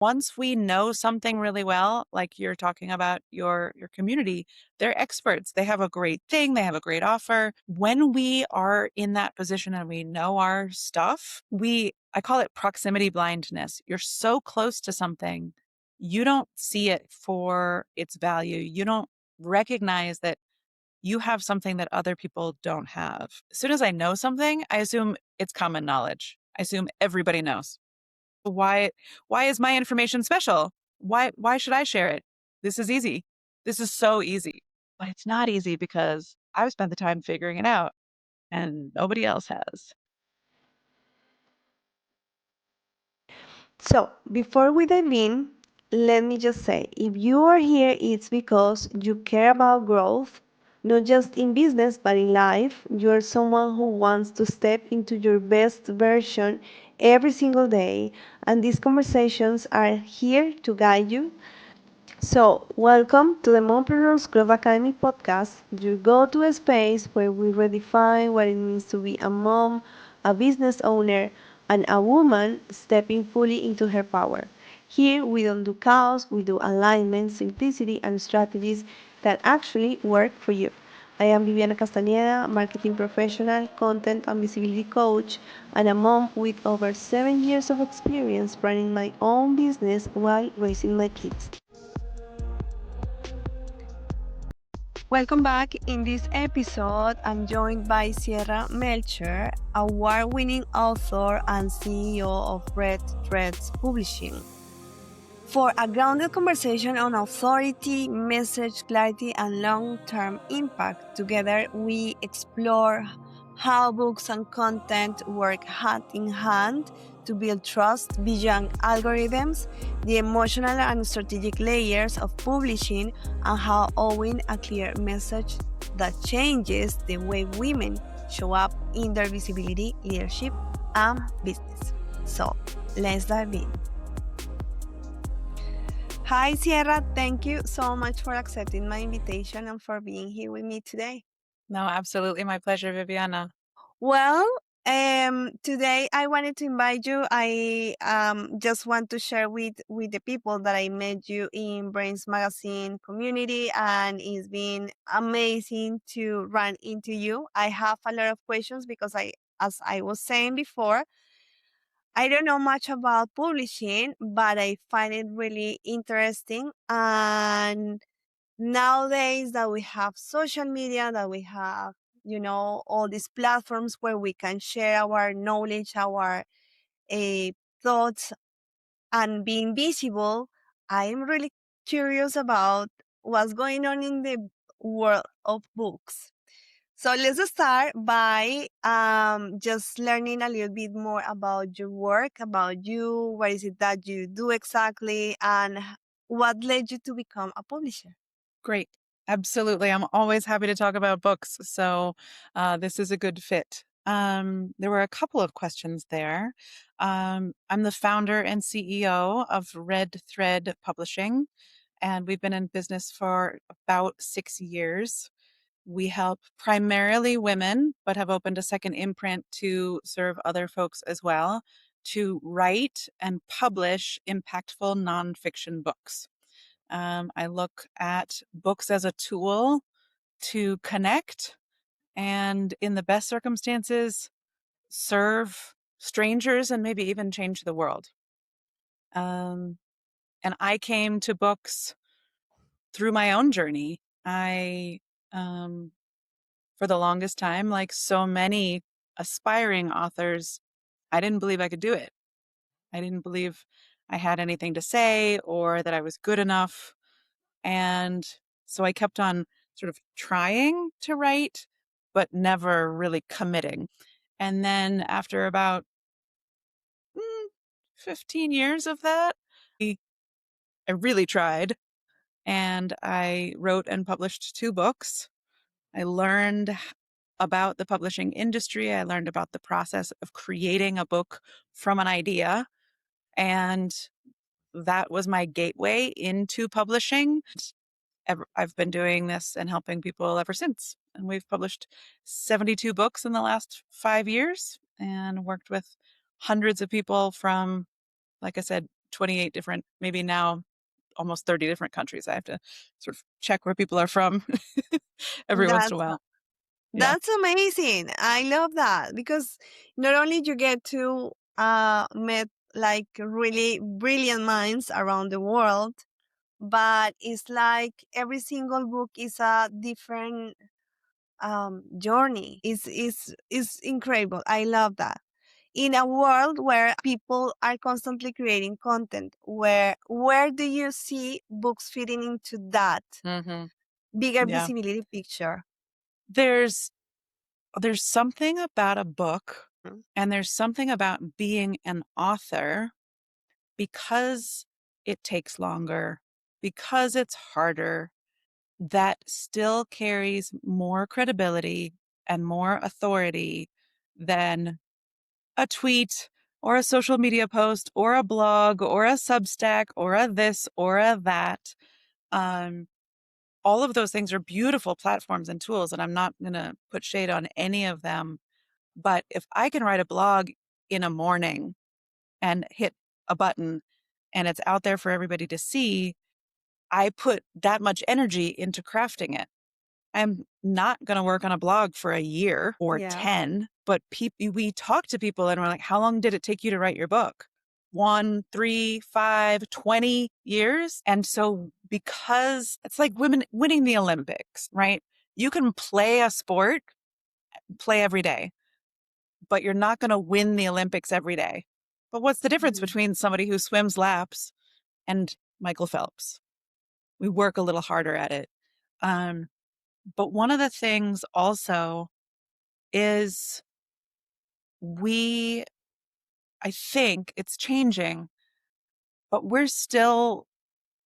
Once we know something really well, like you're talking about your community, they're experts. They have a great thing, they have a great offer. When we are in that position and we know our stuff, I call it proximity blindness. You're so close to something, you don't see it for its value. You don't recognize that you have something that other people don't have. As soon as I know something, I assume it's common knowledge. I assume everybody knows. Why why is my information special? Why should I share it? This is easy. This is so easy. But it's not easy because I've spent the time figuring it out and nobody else has. So, before we dive in, let me just say if you are here, it's because you care about growth, not just in business, but in life. You're someone who wants to step into your best version every single day, and these conversations are here to guide you. So, welcome to the Mompreneurs Growth Academy podcast. You go to a space where we redefine what it means to be a mom, a business owner, and a woman stepping fully into her power. Here, we don't do chaos, we do alignment, simplicity, and strategies that actually work for you. I am Viviana Castañeda, marketing professional, content and visibility coach, and a mom with over 7 years of experience running my own business while raising my kids. Welcome back. In this episode, I'm joined by Sierra Melcher, award-winning author and CEO of RedThread Publishing, for a grounded conversation on authority, message clarity, and long-term impact. Together, we explore how books and content work hand in hand to build trust beyond algorithms, the emotional and strategic layers of publishing, and how owning a clear message that changes the way women show up in their visibility, leadership, and business. So, let's dive in. Hi, Sierra. Thank you so much for accepting my invitation and for being here with me today. No, absolutely my pleasure, Viviana. Well, today I wanted to invite you. I just want to share with the people that I met you in Brains Magazine community, and it's been amazing to run into you. I have a lot of questions because as I was saying before, I don't know much about publishing, but I find it really interesting. And nowadays that we have social media, that we have, all these platforms where we can share our knowledge, our thoughts, and being visible, I'm really curious about what's going on in the world of books. So let's start by just learning a little bit more about your work, about you. What is it that you do exactly, and what led you to become a publisher? Great. Absolutely. I'm always happy to talk about books. So this is a good fit. There were a couple of questions there. I'm the founder and CEO of RedThread Publishing, and we've been in business for about 6 years. We help primarily women, but have opened a second imprint to serve other folks as well to write and publish impactful nonfiction books. I look at books as a tool to connect and, in the best circumstances, serve strangers and maybe even change the world. And I came to books through my own journey. For the longest time, like so many aspiring authors, I didn't believe I could do it. I didn't believe I had anything to say or that I was good enough. And so I kept on sort of trying to write, but never really committing. And then after about 15 years of that, I really tried, and I wrote and published 2 books. I learned about the publishing industry. I learned about the process of creating a book from an idea, and that was my gateway into publishing. I've been doing this and helping people ever since. And we've published 72 books in the last 5 years and worked with hundreds of people from, like I said, 28 different, maybe now almost 30 different countries. I have to sort of check where people are from every once in a That's while. Yeah. that's amazing. I love that because not only you get to meet like really brilliant minds around the world, but it's like every single book is a different journey. Is incredible. I love that. In a world where people are constantly creating content, where do you see books fitting into that Hmm. bigger Yeah. visibility picture? There's there's something about a book, Mm. and there's something about being an author, because it takes longer, because it's harder, that still carries more credibility and more authority than a tweet or a social media post or a blog or a Substack or a this or a that. Um, all of those things are beautiful platforms and tools, and I'm not going to put shade on any of them. But if I can write a blog in a morning and hit a button and it's out there for everybody to see, I put that much energy into crafting it. I'm not going to work on a blog for a year or Yeah. 10, but we talk to people and we're like, how long did it take you to write your book? 1, 3, 5, 20 years. And so, because it's like women winning the Olympics, right? You can play a sport, play every day, but you're not going to win the Olympics every day. But what's the difference Mhm. between somebody who swims laps and Michael Phelps? We work a little harder at it. Um, but one of the things also is we, I think it's changing, but we're still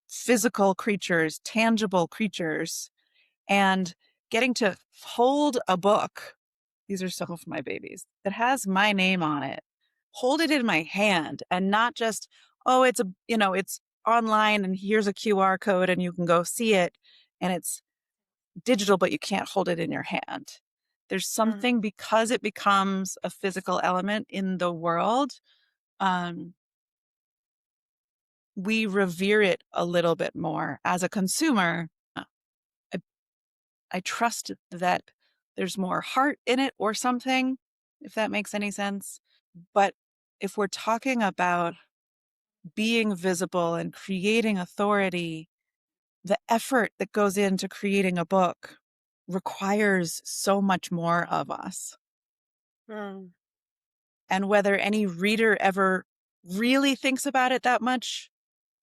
physical creatures, tangible creatures, and getting to hold a book. These are some of my babies that has my name on it. Hold it in my hand and not just, oh, it's online and here's a QR code and you can go see it and it's digital, but you can't hold it in your hand. There's Mm. something, because it becomes a physical element in the world, um, we revere it a little bit more as a consumer. I, I trust that there's more heart in it or something, if that makes any sense. But if we're talking about being visible and creating authority, the effort that goes into creating a book requires so much more of us. Mm. And whether any reader ever really thinks about it that much,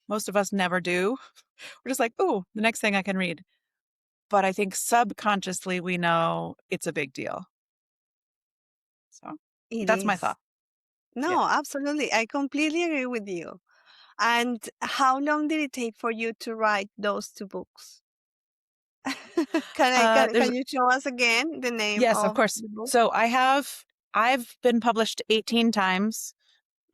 most of us never do. We're just like, oh, the next thing I can read. But I think subconsciously we know it's a big deal. So It that's my is. thought. Yeah. No, absolutely. I completely agree with you. And how long did it take for you to write those two books? There's Can you show us again the name Yes, of of course. the book? So I've been published 18 times,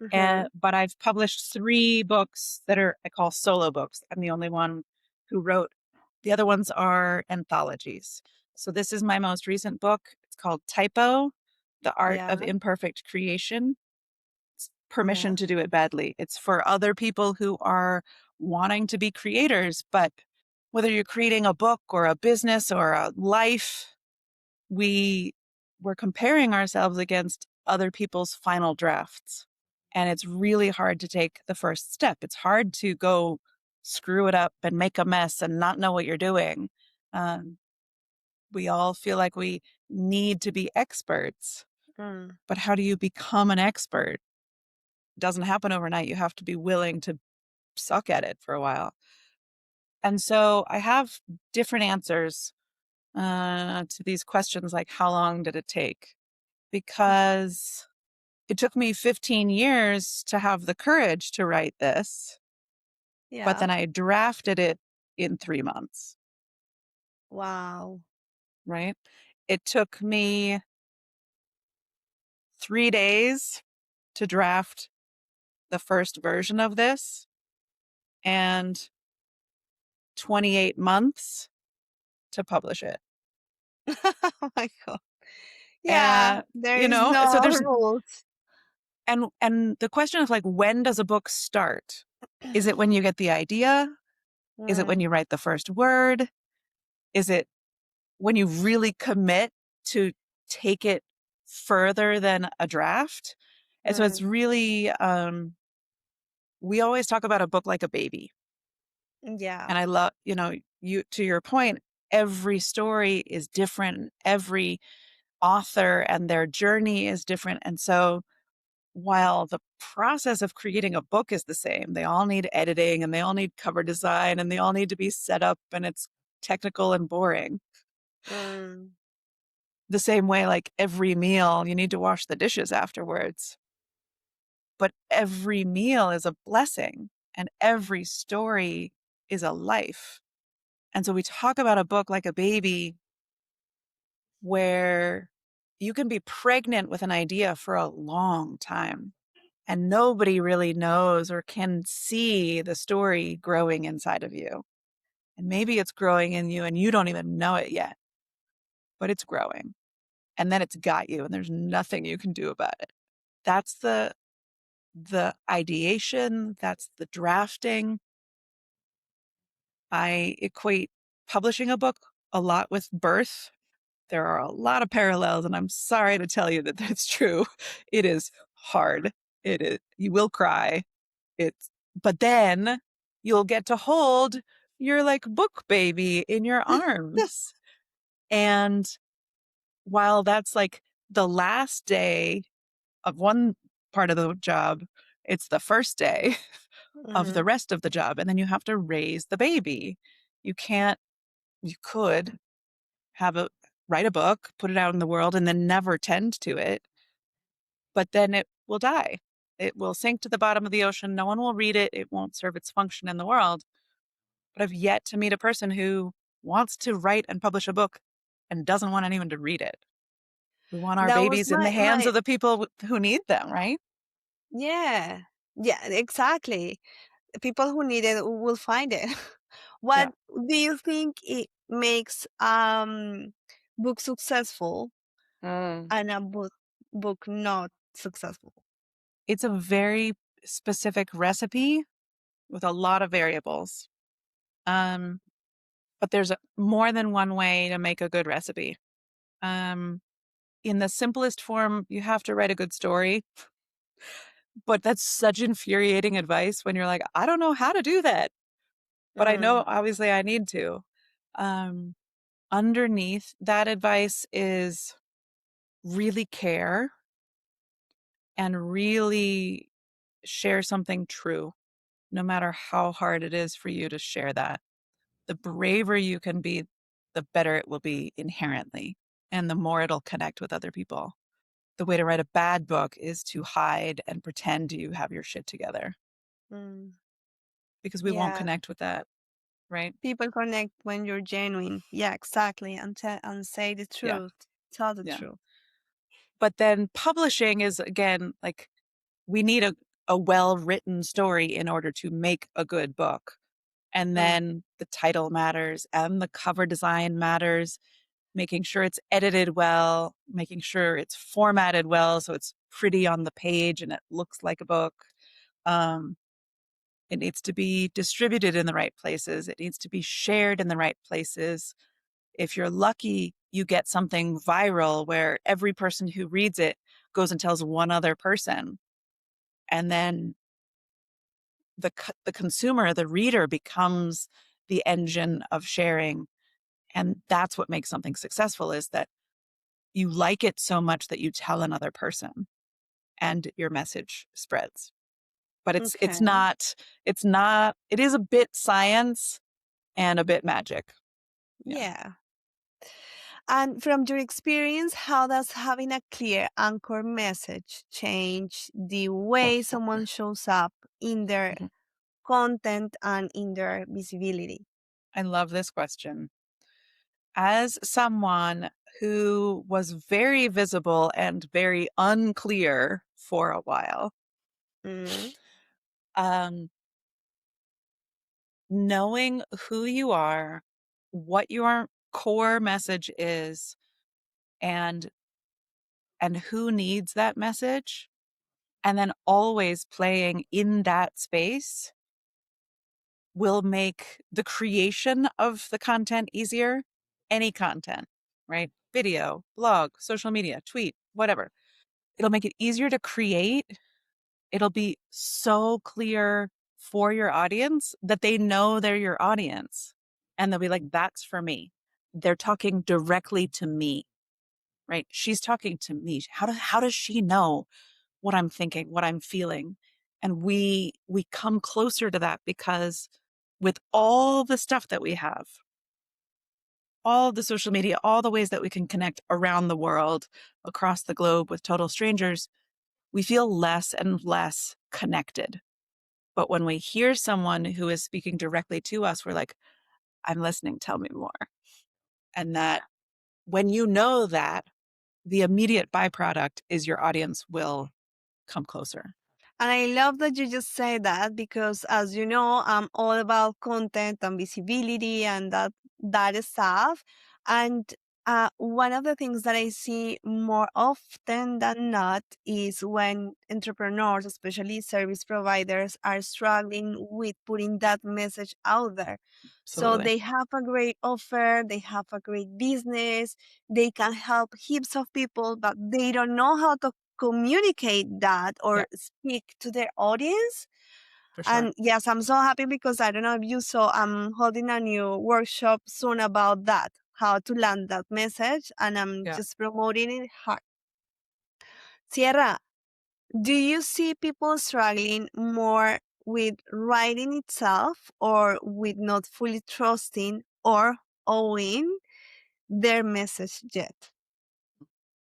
Mm-hmm. but I've published 3 books that are, I call solo books. I'm the only one who wrote. The other ones are anthologies. So this is my most recent book. It's called Typo: The Art of Yeah. Imperfect Creation. It's Yeah. permission to do it badly. It's for other people who are wanting to be creators, but whether you're creating a book or a business or a life, we we're comparing ourselves against other people's final drafts. And it's really hard to take the first step. It's hard to go screw it up and make a mess and not know what you're doing. Um, we all feel like we need to be experts, Mm. but how do you become an expert? It doesn't happen overnight. You have to be willing to suck at it for a while. And so I have different answers to these questions, like how long did it take? Because it took me 15 years to have the courage to write this, but Yeah. then I drafted it in 3 months, Wow. right? It took me 3 days to draft the first version of this and 28 months to publish it. Oh my God. Yeah. And, There is so no there's, rules. and the question of like, when does a book start? Is it when you get the idea? Is it when Mm, you write the first word? Is it when you really commit to take it further than a draft? And so it's mm, really, we always talk about a book like a baby. yeah. And I love, you, to your point, every story is different. Every author and their journey is different. And so while the process of creating a book is the same, they all need editing and they all need cover design and they all need to be set up and it's technical and boring. Mm, The same way, like every meal, you need to wash the dishes afterwards. But every meal is a blessing and every story is a life. And so we talk about a book like a baby where you can be pregnant with an idea for a long time and nobody really knows or can see the story growing inside of you. And maybe it's growing in you and you don't even know it yet, but it's growing. And then it's got you and there's nothing you can do about it. That's the ideation, that's the drafting. I equate publishing a book a lot with birth. There are a lot of parallels, and I'm sorry to tell you that that's true. It is hard. It is, you will cry. It's, but then you'll get to hold your like book baby in your arms. And while that's like the last day of one part of the job, it's the first day of the mhm. rest of the job. And then you have to raise the baby. You can't, you could have a, write a book, put it out in the world, and then never tend to it. But then it will die. It will sink to the bottom of the ocean. No one will read it. It won't serve its function in the world. But I've yet to meet a person who wants to write and publish a book and doesn't want anyone to read it. We want our That was babies in the hands my of the people who need them, right? yeah. Yeah, exactly. People who need it will find it. What Yeah. do you think it makes book successful Mm. and a book not successful? It's a very specific recipe with a lot of variables. Um, but there's more than one way to make a good recipe. Um, in the simplest form, you have to write a good story. But that's such infuriating advice when you're like, I don't know how to do that, but I know Mm, obviously I need to. Um, Underneath that advice is really care and really share something true, no matter how hard it is for you to share that. The braver you can be, the better it will be inherently, and the more it'll connect with other people. The way to write a bad book is to hide and pretend you have your shit together mm. because we won't Yeah, connect with that, right? people connect when you're genuine. Yeah, exactly, and say the Yeah, truth, tell the yeah. truth. But then publishing is again like we need a well-written story in order to make a good book. And Mm, then the title matters and the cover design matters, making sure it's edited well, making sure it's formatted well so it's pretty on the page and it looks like a book. Um, it needs to be distributed in the right places. It needs to be shared in the right places. If you're lucky, you get something viral where every person who reads it goes and tells one other person. And then the consumer, the reader becomes the engine of sharing. And that's what makes something successful is that you like it so much that you tell another person and your message spreads. But okay. it is a bit science and a bit magic. Yeah. Yeah. And from your experience, how does having a clear anchor message change the way someone shows up in their Mhm. content and in their visibility? I love this question. As someone who was very visible and very unclear for a while, Mm, um, knowing who you are, what your core message is, and who needs that message, and then always playing in that space will make the creation of the content easier. Any content, right? Video, blog, social media, tweet, whatever. It'll make it easier to create. It'll be so clear for your audience that they know they're your audience. And they'll be like, that's for me. They're talking directly to me, right? She's talking to me. How does she know what I'm thinking, what I'm feeling? And we come closer to that because with all the stuff that we have, all the social media, all the ways that we can connect around the world, across the globe with total strangers, we feel less and less connected. But when we hear someone who is speaking directly to us, we're like, I'm listening, tell me more. And that when you know that, the immediate byproduct is your audience will come closer. And I love that you just say that because, as you know, I'm all about content and visibility and that stuff. And one of the things that I see more often than not is when entrepreneurs, especially service providers, are struggling with putting that message out there. So Absolutely. they have a great offer, they have a great business, they can help heaps of people, but they don't know how to communicate that Yeah, or speak to their audience. for sure. And yes, I'm so happy because I don't know if you saw, I'm holding a new workshop soon about that, how to land that message, and I'm Yeah. just promoting it hard. Sierra, do you see people struggling more with writing itself or with not fully trusting or owning their message yet?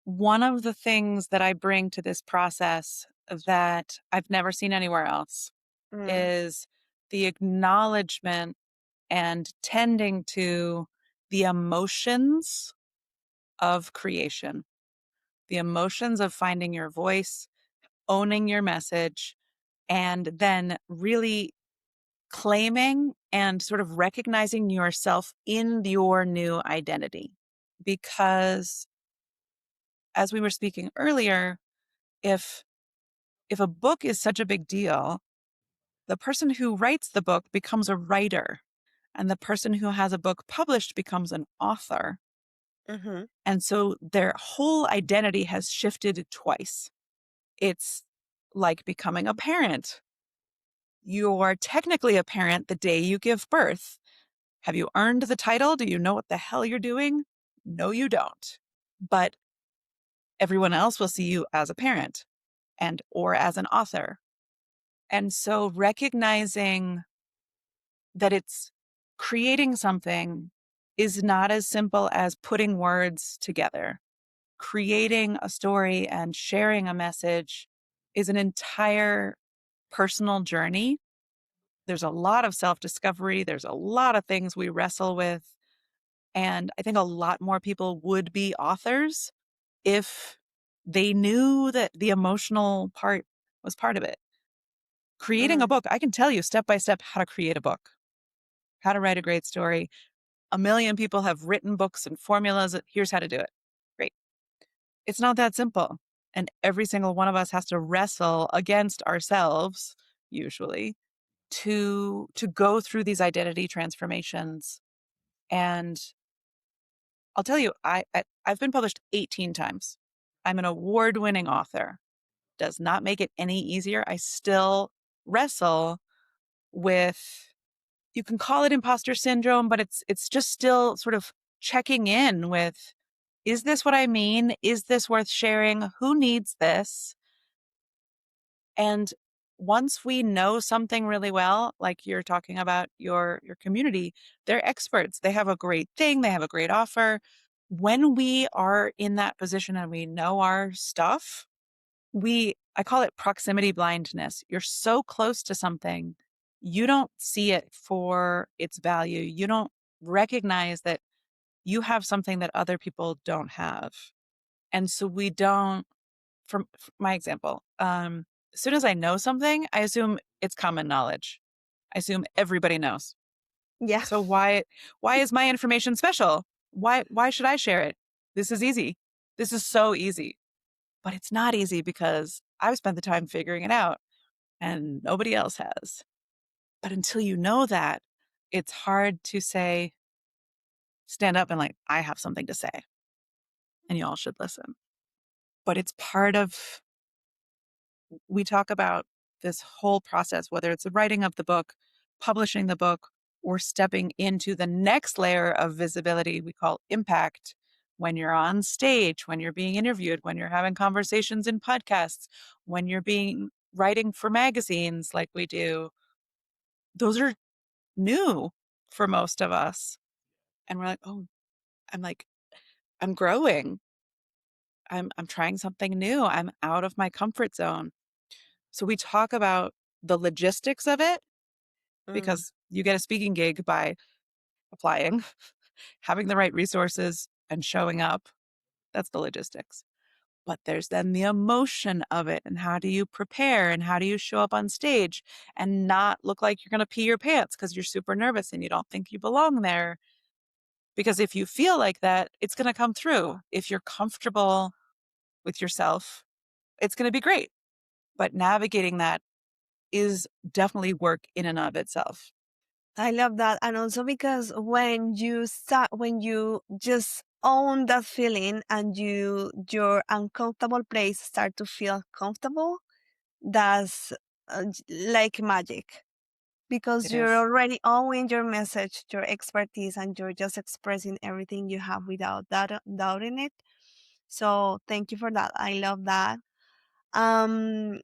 One of the things that I bring to this process that I've never seen anywhere else Mm, is the acknowledgement and tending to the emotions of creation, the emotions of finding your voice, owning your message, and then really claiming and sort of recognizing yourself in your new identity. Because as we were speaking earlier, if if a book is such a big deal, the person who writes the book becomes a writer, and the person who has a book published becomes an author. mhm, And so their whole identity has shifted twice. It's like becoming a parent. You're technically a parent the day you give birth. Have you earned the title? Do you know what the hell you're doing? No, you don't. But everyone else will see you as a parent and or as an author. And so recognizing that it's creating something is not as simple as putting words together. Creating a story and sharing a message is an entire personal journey. There's a lot of self discovery, there's a lot of things we wrestle with. And I think a lot more people would be authors if they knew that the emotional part was part of it. Creating a mm. book, I can tell you step by step how to create a book, how to write a great story. A million people have written books and formulas. Here's how to do it. Great. It's not that simple. And every single one of us has to wrestle against ourselves, usually, to go through these identity transformations. And I'll tell you, I've been published 18 times. I'm an award-winning author. Does not make it any easier. I still wrestle with, you can call it imposter syndrome, but it's just still sort of checking in with, is this what I mean? Is this worth sharing? Who needs this? And once we know something really well, like you're talking about your community, they're experts. They have a great thing, they have a great offer. When we are in that position and we know our stuff, I call it proximity blindness. You're so close to something, you don't see it for its value. You don't recognize that you have something that other people don't have. And so we don't, from my example, as soon as I know something, I assume it's common knowledge. I assume everybody knows. Yeah. So why is my information special? Why should I share it? This is easy. This is so easy. But it's not easy because I've spent the time figuring it out and nobody else has. But until you know that, it's hard to say, stand up and like, I have something to say and you all should listen. But it's part of, we talk about this whole process, whether it's the writing of the book, publishing the book, or stepping into the next layer of visibility we call impact, when you're on stage, when you're being interviewed, when you're having conversations in podcasts, when you're being writing for magazines like we do. Those are new for most of us. And we're like, oh, I'm like, I'm growing. I'm trying something new. I'm out of my comfort zone. So we talk about the logistics of it, Mm. because you get a speaking gig by applying, having the right resources and showing up. That's the logistics. But there's then the emotion of it, and how do you prepare and how do you show up on stage and not look like you're going to pee your pants because you're super nervous and you don't think you belong there. Because if you feel like that, it's going to come through. If you're comfortable with yourself, it's going to be great. But navigating that is definitely work in and of itself. I love that. And also because when you just own that feeling and your uncomfortable place start to feel comfortable, that's like magic because It you're is. already owning your message, your expertise, and you're just expressing everything you have without that doubting it. So thank you for that. I love that. Um,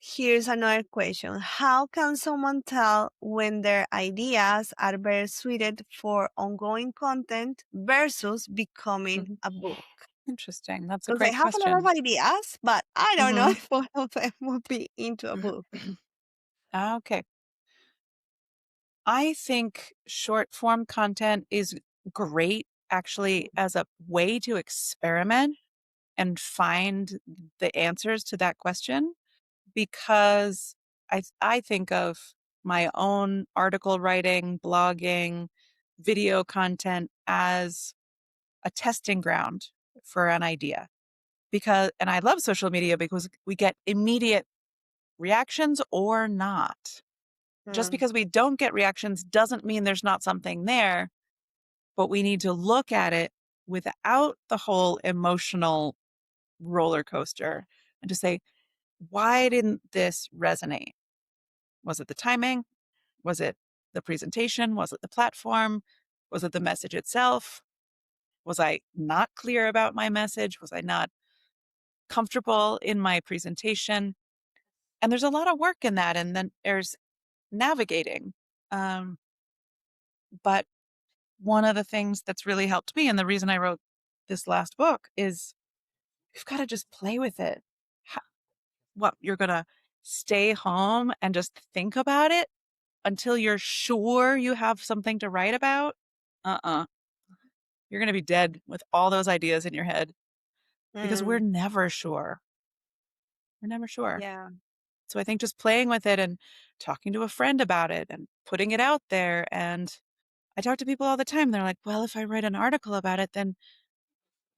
Here's another question. How can someone tell when their ideas are better suited for ongoing content versus becoming Mhm. a book? Interesting. That's a Because I great have a lot of question. ideas, but I don't know Hmm. if one of them would be into a book. Okay. I think short form content is great actually as a way to experiment and find the answers to that question, because I think of my own article writing, blogging, video content as a testing ground for an idea. Because, and I love social media because we get immediate reactions or not. Just Mm, because we don't get reactions doesn't mean there's not something there, but we need to look at it without the whole emotional roller coaster and to say, why didn't this resonate? Was it the timing? Was it the presentation? Was it the platform? Was it the message itself? Was I not clear about my message? Was I not comfortable in my presentation? And there's a lot of work in that. And then there's navigating. Um, but one of the things that's really helped me, and the reason I wrote this last book, is you've got to just play with it. What, you're going to stay home and just think about it until you're sure you have something to write about? Uh-uh. You're going to be dead with all those ideas in your head, because we're mm, never sure. We're never sure. yeah, So I think just playing with it and talking to a friend about it and putting it out there. And I talk to people all the time. They're like, well, if I write an article about it, then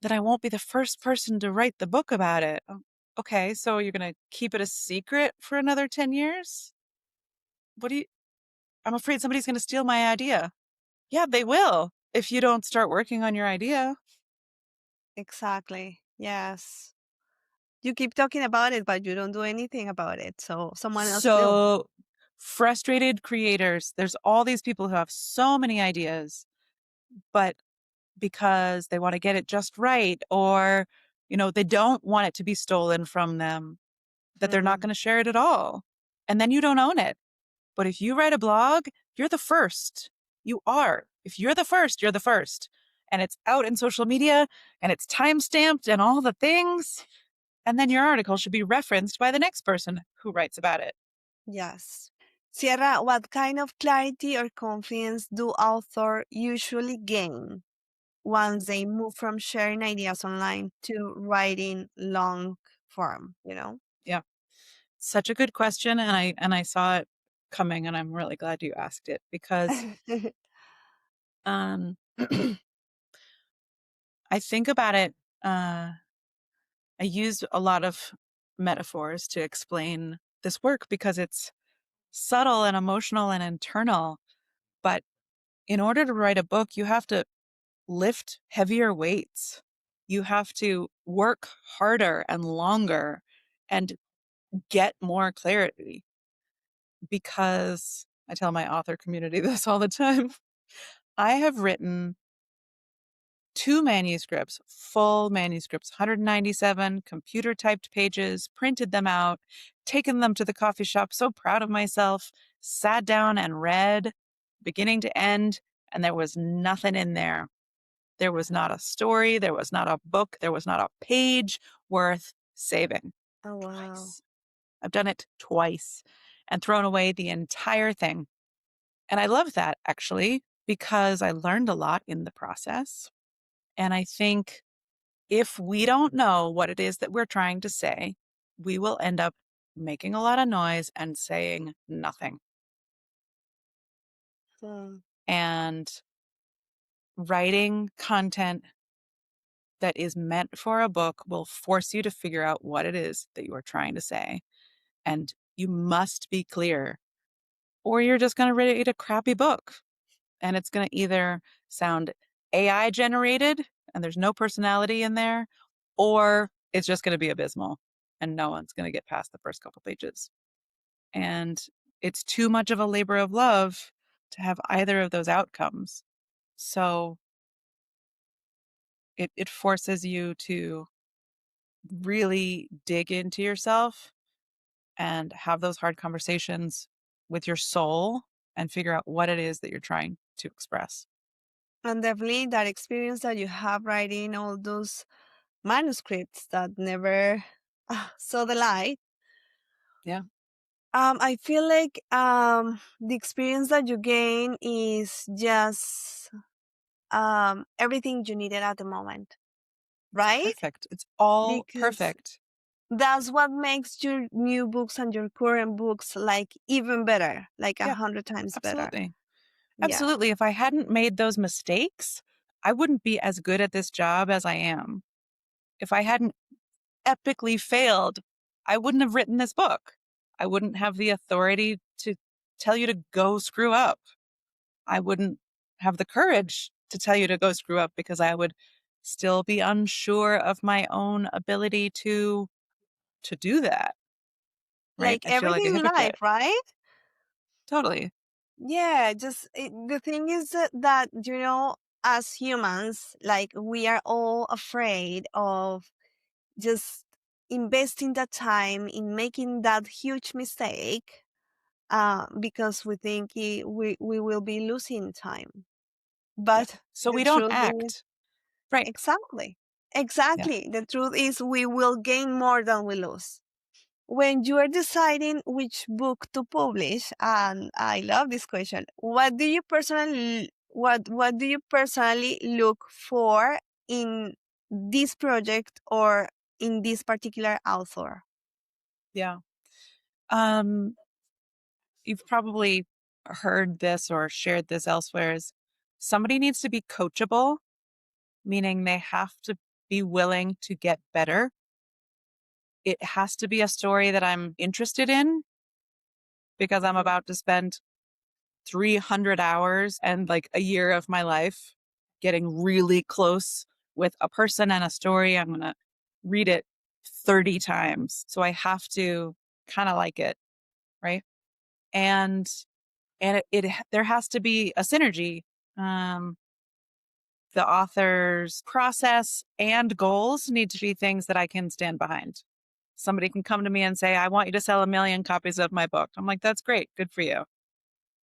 I won't be the first person to write the book about it. Oh, okay, so you're going to keep it a secret for another 10 years? What do you, I'm afraid somebody's going to steal my idea. Yeah, they will if you don't start working on your idea. exactly. Yes. You keep talking about it, but you don't do anything about it. So someone else will. So frustrated creators, there's all these people who have so many ideas, but because they want to get it just right, or, they don't want it to be stolen from them, that they're not Mm, going to share it at all. And then you don't own it. But if you write a blog, you're the first. You are. If you're the first, you're the first. And it's out in social media and it's time stamped and all the things. And then your article should be referenced by the next person who writes about it. yes. Sierra, what kind of clarity or confidence do authors usually gain once they move from sharing ideas online to writing long form? Yeah. Such a good question. And I saw it coming, and I'm really glad you asked it, because um I think about it. I use a lot of metaphors to explain this work because it's subtle and emotional and internal. But in order to write a book, you have to lift heavier weights. You have to work harder and longer and get more clarity, because I tell my author community this all the time. I have written two manuscripts, full manuscripts, 197 computer typed pages, printed them out, taken them to the coffee shop, so proud of myself, sat down and read beginning to end, and there was nothing in there. There was not a story, there was not a book, there was not a page worth saving. Oh, wow. Twice. I've done it twice and thrown away the entire thing. And I love that, actually, because I learned a lot in the process. And I think if we don't know what it is that we're trying to say, we will end up making a lot of noise and saying nothing. Hmm. And writing content that is meant for a book will force you to figure out what it is that you are trying to say. And you must be clear, or you're just going to read a crappy book. And it's going to either sound AI generated and there's no personality in there, or it's just going to be abysmal and no one's going to get past the first couple pages. And it's too much of a labor of love to have either of those outcomes. So it forces you to really dig into yourself and have those hard conversations with your soul and figure out what it is that you're trying to express. And definitely that experience that you have writing all those manuscripts that never saw the light. Yeah, I feel like the experience that you gain is just everything you needed at the moment, it's right? perfect. It's all Because perfect. that's what makes your new books and your current books like even better, like a Yeah, hundred times better. absolutely. Yeah. Absolutely. If I hadn't made those mistakes, I wouldn't be as good at this job as I am. If I hadn't epically failed, I wouldn't have written this book. I wouldn't have the authority to tell you to go screw up. I wouldn't have the courage to tell you to go screw up because I would still be unsure of my own ability to do that, right? Like I'd feel like everything a in hypocrite. life, right? Totally. Yeah, the thing is that, as humans, like we are all afraid of just investing that time in making that huge mistake because we think we will be losing time. Yeah. But So the we don't truth is, act. Right. exactly, Yeah. exactly. The truth is we will gain more than we lose. When you are deciding which book to publish, and I love this question, what do you personally look for in this project or in this particular author? Yeah. Um, you've probably heard this or shared this elsewhere is somebody needs to be coachable, meaning they have to be willing to get better. It has to be a story that I'm interested in because I'm Mm. about to spend 300 hours and like a year of my life getting really close with a person and a story. I'm going to read it 30 times. So I have to kind of like it, right? And there has to be a synergy. Um, the author's process and goals need to be things that I can stand behind. Somebody can come to me and say, I want you to sell 1 million copies of my book. I'm like, that's great. Good for you.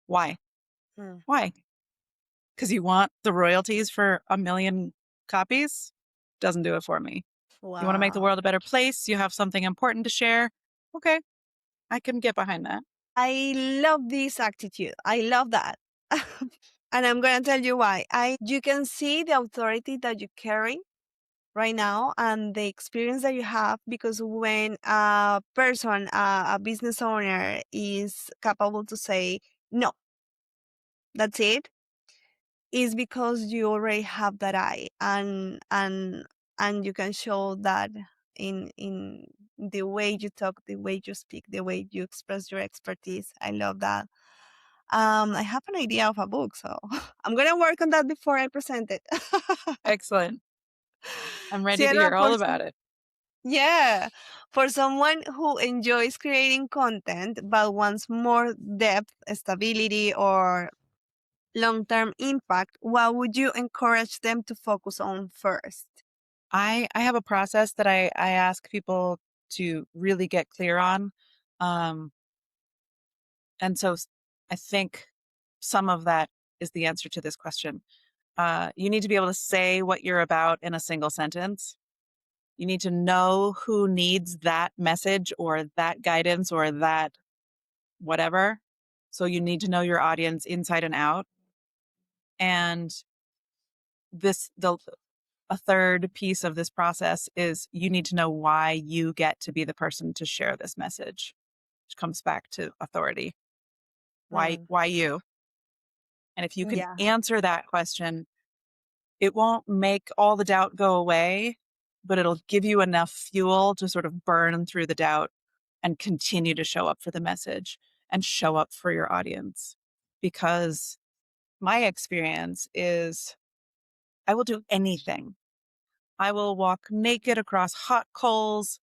Why? Mm. Why? Because you want the royalties for 1 million copies? Doesn't do it for me. You want to make the Wow. world a better place? You have something important to share? Okay, I can get behind that. I love this attitude. I love that. And I'm going to tell you why. You can see the authority that you carry right now and the experience that you have, because when a person, a business owner is capable to say no, that's it, is because you already have that eye, and you can show that in the way you talk, the way you speak, the way you express your expertise. I love that. I have an idea of a book, so I'm gonna work on that before I present it. Excellent. I'm ready to Sierra, hear all about it. yeah, for someone who enjoys creating content but wants more depth, stability, or long-term impact, what would you encourage them to focus on first? I have a process that I ask people to really get clear on. Um, and so I think some of that is the answer to this question. You need to be able to say what you're about in a single sentence. You need to know who needs that message or that guidance or that whatever. So you need to know your audience inside and out. And the a third piece of this process is you need to know why you get to be the person to share this message, which comes back to authority. Mm, Why you? And if you can yeah, answer that question, it won't make all the doubt go away, but it'll give you enough fuel to sort of burn through the doubt and continue to show up for the message and show up for your audience. Because my experience is I will do anything. I will walk naked across hot coals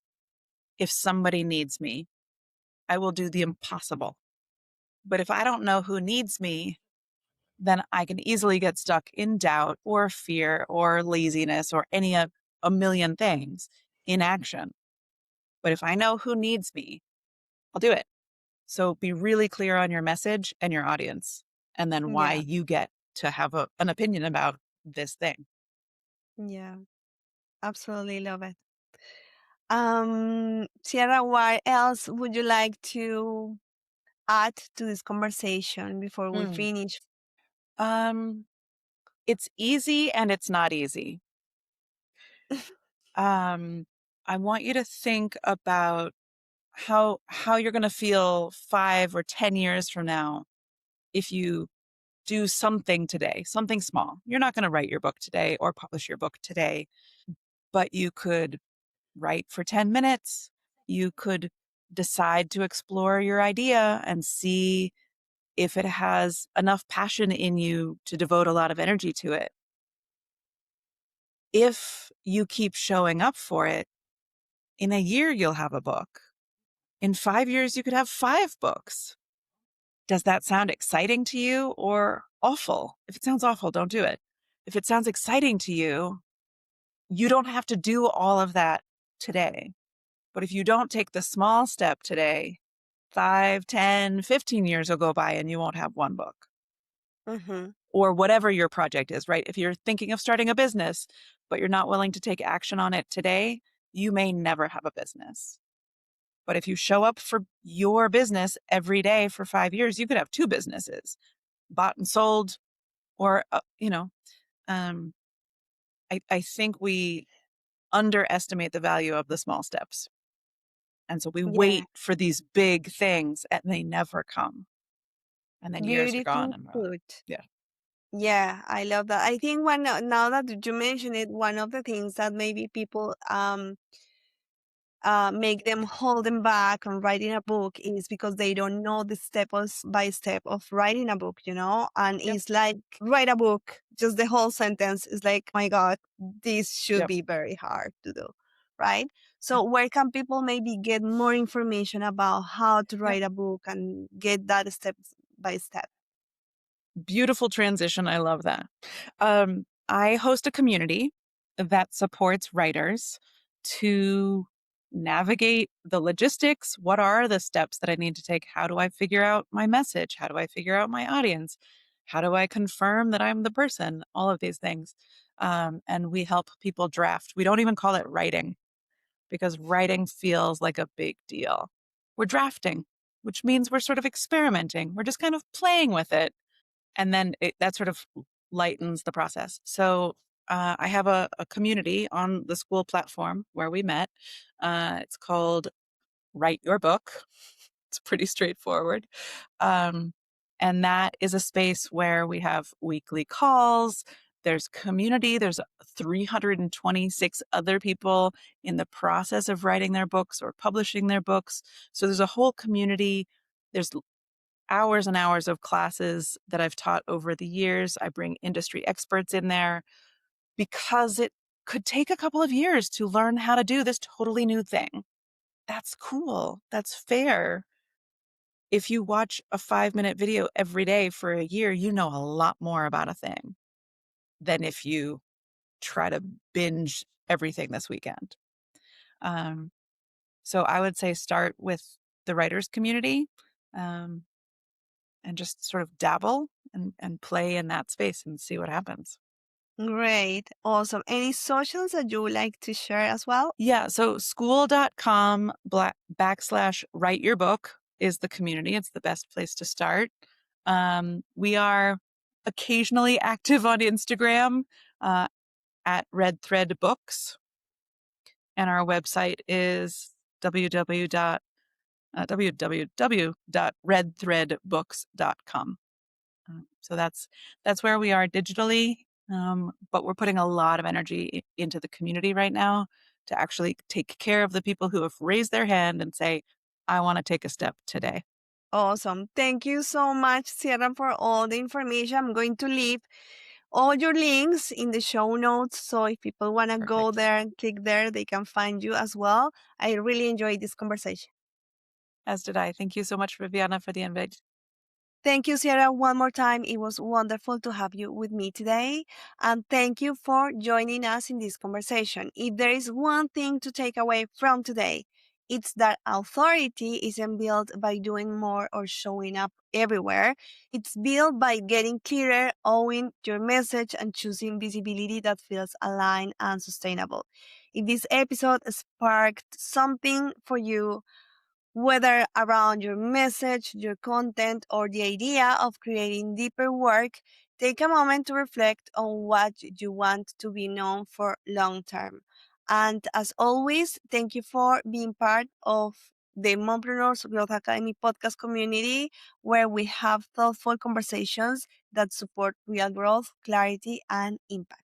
if somebody needs me. I will do the impossible. But if I don't know who needs me, then I can easily get stuck in doubt or fear or laziness or a million things in action. But if I know who needs me, I'll do it. So be really clear on your message and your audience, and then why yeah, you get to have an opinion about this thing. yeah. Absolutely love it. Sierra, what else would you like to add to this conversation before we Mm. finish? Um, it's easy and it's not easy. Um, I want you to think about how you're going to feel 5 or 10 years from now if you do something today, something small. You're not going to write your book today or publish your book today, but you could write for 10 minutes. You could decide to explore your idea and see if it has enough passion in you to devote a lot of energy to it. If you keep showing up for it, in a year, you'll have a book. In 5 years, you could have 5 books. Does that sound exciting to you or awful? If it sounds awful, don't do it. If it sounds exciting to you, you don't have to do all of that today. But if you don't take the small step today, 5, 10, 15 years will go by and you won't have one book Mm-hmm. or whatever your project is, right? If you're thinking of starting a business, but you're not willing to take action on it today, you may never have a business. But if you show up for your business every day for 5 years, you could have 2 businesses, bought and sold, or, um, I think we underestimate the value of the small steps. And so we Yeah, wait for these big things and they never come. And then years are gone beautiful and put. yeah. Yeah, I love that. I think now that you mention it, one of the things that maybe people make them hold them back on writing a book is because they don't know the by step of writing a book, and Yep. it's like write a book, just the whole sentence is like, oh my God, this should Yep. be very hard to do, right? Yep. So where can people maybe get more information about how to Yep. write a book and get that step by step? Beautiful transition. I love that. I host a community that supports writers to navigate the logistics. What are the steps that I need to take? How do I figure out my message? How do I figure out my audience? How do I confirm that I'm the person? All of these things. And we help people draft. We don't even call it writing because writing feels like a big deal. We're drafting, which means we're sort of experimenting. We're just kind of playing with it, and then that sort of lightens the process. So I have a community on the school platform where we met. It's called Write Your Book. It's pretty straightforward. Um, and that is a space where we have weekly calls. There's community. There's 326 other people in the process of writing their books or publishing their books. So there's a whole community. There's hours and hours of classes that I've taught over the years. I bring industry experts in there because it could take a couple of years to learn how to do this totally new thing. That's cool. That's fair. If you watch a 5-minute video every day for a year, you know a lot more about a thing than if you try to binge everything this weekend. Um, so I would say start with the writers community, um, and just sort of dabble and play in that space and see what happens. Great. Awesome. Any socials that you would like to share as well? Yeah. So school.com backslash write your book is the community. It's the best place to start. We are occasionally active on Instagram uh, at RedThread Books, and our website is www.redthreadbooks.com. So that's where we are digitally, but we're putting a lot of energy into the community right now to actually take care of the people who have raised their hand and say, I want to take a step today. Awesome. Thank you so much, Sierra, for all the information. I'm going to leave all your links in the show notes. So if people want to go Perfect. there and click there, they can find you as well. I really enjoyed this conversation. As did I. Thank you so much, Viviana, for the invite. Thank you, Sierra, one more time. It was wonderful to have you with me today. And thank you for joining us in this conversation. If there is one thing to take away from today, it's that authority isn't built by doing more or showing up everywhere. It's built by getting clearer, owning your message, and choosing visibility that feels aligned and sustainable. If this episode sparked something for you, whether around your message, your content, or the idea of creating deeper work, take a moment to reflect on what you want to be known for long term. And as always, thank you for being part of the Mompreneurs Growth Academy podcast community, where we have thoughtful conversations that support real growth, clarity, and impact.